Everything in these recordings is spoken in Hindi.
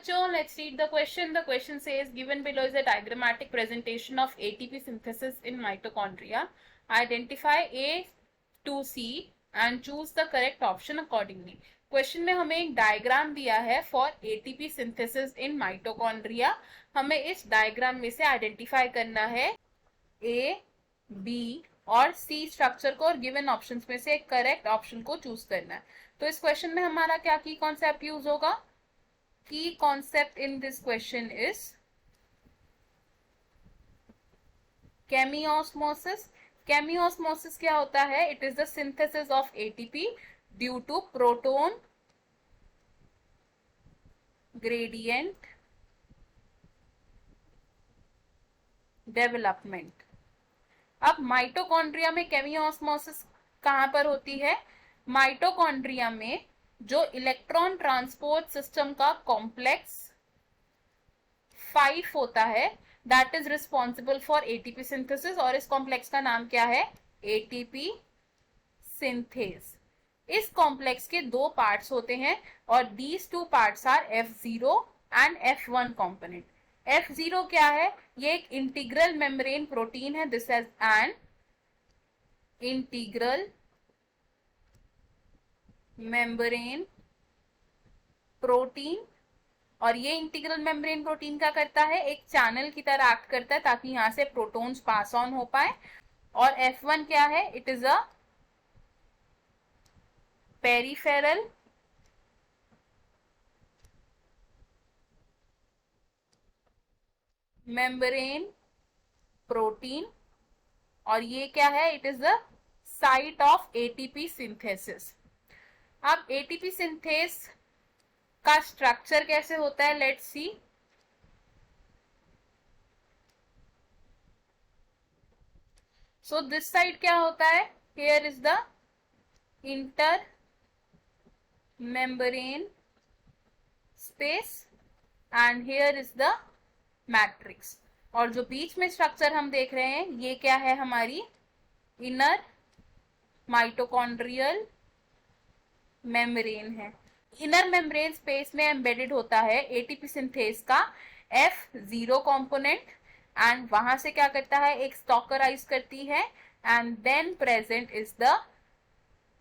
बच्चों, let's read the question. The question says, given below is a diagrammatic presentation of ATP synthesis in mitochondria. Identify A to C and choose the correct option accordingly. Question में हमें एक डायग्राम दिया है for ATP synthesis in mitochondria. हमें इस डायग्राम में से आइडेंटिफाई करना है ए, बी और सी स्ट्रक्चर को और गिवन ऑप्शंस में से एक करेक्ट ऑप्शन को चूज करना है. तो इस क्वेश्चन में हमारा क्या की कॉन्सेप्ट यूज होगा? की concept in this question is chemiosmosis. Chemiosmosis क्या होता है? It is the synthesis of ATP due to proton gradient development. अब माइटोकॉन्ड्रिया में केमियोस्मोसिस कहां पर होती है? माइटोकॉन्ड्रिया में जो इलेक्ट्रॉन ट्रांसपोर्ट सिस्टम का कॉम्प्लेक्स 5 होता है, that is responsible for ATP synthesis. और इस कॉम्प्लेक्स का नाम क्या है? ATP synthase. इस कॉम्प्लेक्स के दो पार्ट्स होते हैं और these two parts are F0 and F1 component. F0 क्या है? ये एक इंटीग्रल मेम्ब्रेन प्रोटीन है. This is an integral membrane protein. और ये इंटीग्रल मेम्ब्रेन प्रोटीन क्या करता है? एक चैनल की तरह एक्ट करता है ताकि यहां से प्रोटॉन्स पास ऑन हो पाए. और F1 क्या है? It is a peripheral membrane protein. और ये क्या है? It is the site of ATP synthesis. अब एटीपी सिंथेस का स्ट्रक्चर कैसे होता है? Let's see. So this side क्या होता है? Here is the inter membrane space and here is the matrix. और जो बीच में स्ट्रक्चर हम देख रहे हैं, ये क्या है? हमारी इनर माइटोकॉन्ड्रियल मेम्ब्रेन है. इनर मेम्ब्रेन स्पेस में एम्बेडेड होता है एटीपी सिंथेस का F0 कंपोनेंट. एंड वहां से क्या करता है? एक स्टॉकराइज करती है. And then present is the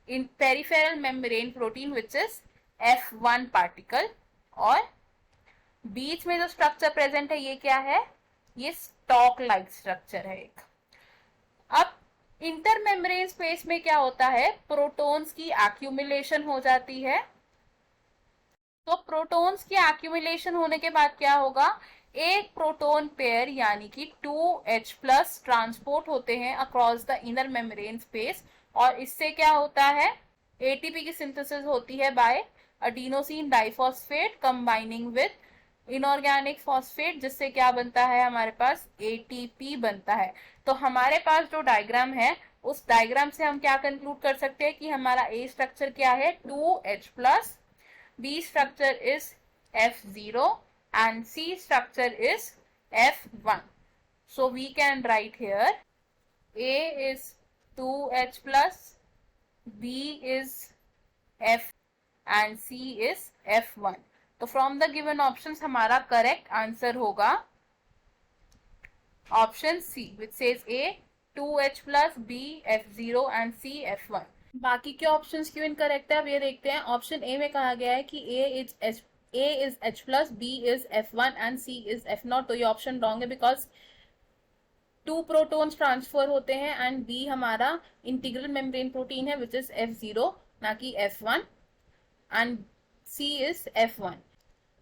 in peripheral membrane protein which is F1 particle. और बीच में जो स्ट्रक्चर प्रेजेंट है, ये क्या है? ये स्टॉक लाइक स्ट्रक्चर है एक. अब इंटर मेम्ब्रेन स्पेस में क्या होता है? प्रोटॉन्स की एक्यूमुलेशन हो जाती है. तो प्रोटॉन्स की एक्यूमुलेशन होने के बाद क्या होगा? एक प्रोटॉन पेयर यानी कि 2H+ ट्रांसपोर्ट होते हैं across the inner membrane space. और इससे क्या होता है? एटीपी की सिंथेसिस होती है by adenosine diphosphate combining with inorganic phosphate, जिससे क्या बनता है? हमारे पास एटीपी बनता है. तो हमारे पास जो डायग्राम है, उस डायग्राम से हम क्या कंक्लूड कर सकते हैं कि हमारा ए स्ट्रक्चर क्या है? 2H+, B structure is F0 and C structure is F1. So we can write here A is 2H+, B is F and C is F1. तो from the given options हमारा correct answer होगा option C, which says A 2H+, B F0 and C F1. बाकी के ऑप्शंस क्यों इनकरेक्ट है? अब ये देखते हैं. ऑप्शन ए में कहा गया है कि A is H+, B is F1 and C is F0. तो ये ऑप्शन रॉन्ग है बिकॉज 2 प्रोटॉन्स ट्रांसफर होते हैं एंड B हमारा इंटीग्रल मेम्ब्रेन प्रोटीन है विच इज F0 ना कि F1 and C is F1.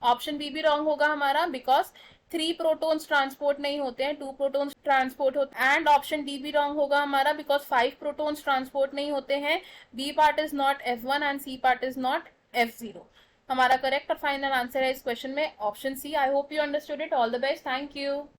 Option B भी रॉन्ग होगा हमारा बिकॉज 3 प्रोटॉन्स ट्रांसपोर्ट नहीं होते हैं, 2 प्रोटॉन्स ट्रांसपोर्ट होते हैं. एंड ऑप्शन डी भी रॉन्ग होगा हमारा बिकॉज 5 प्रोटॉन्स ट्रांसपोर्ट नहीं होते हैं. B part is not F1 and C part is not F0. हमारा करेक्ट और फाइनल आंसर है इस क्वेश्चन में option C. I hope you understood it. All the best. Thank you.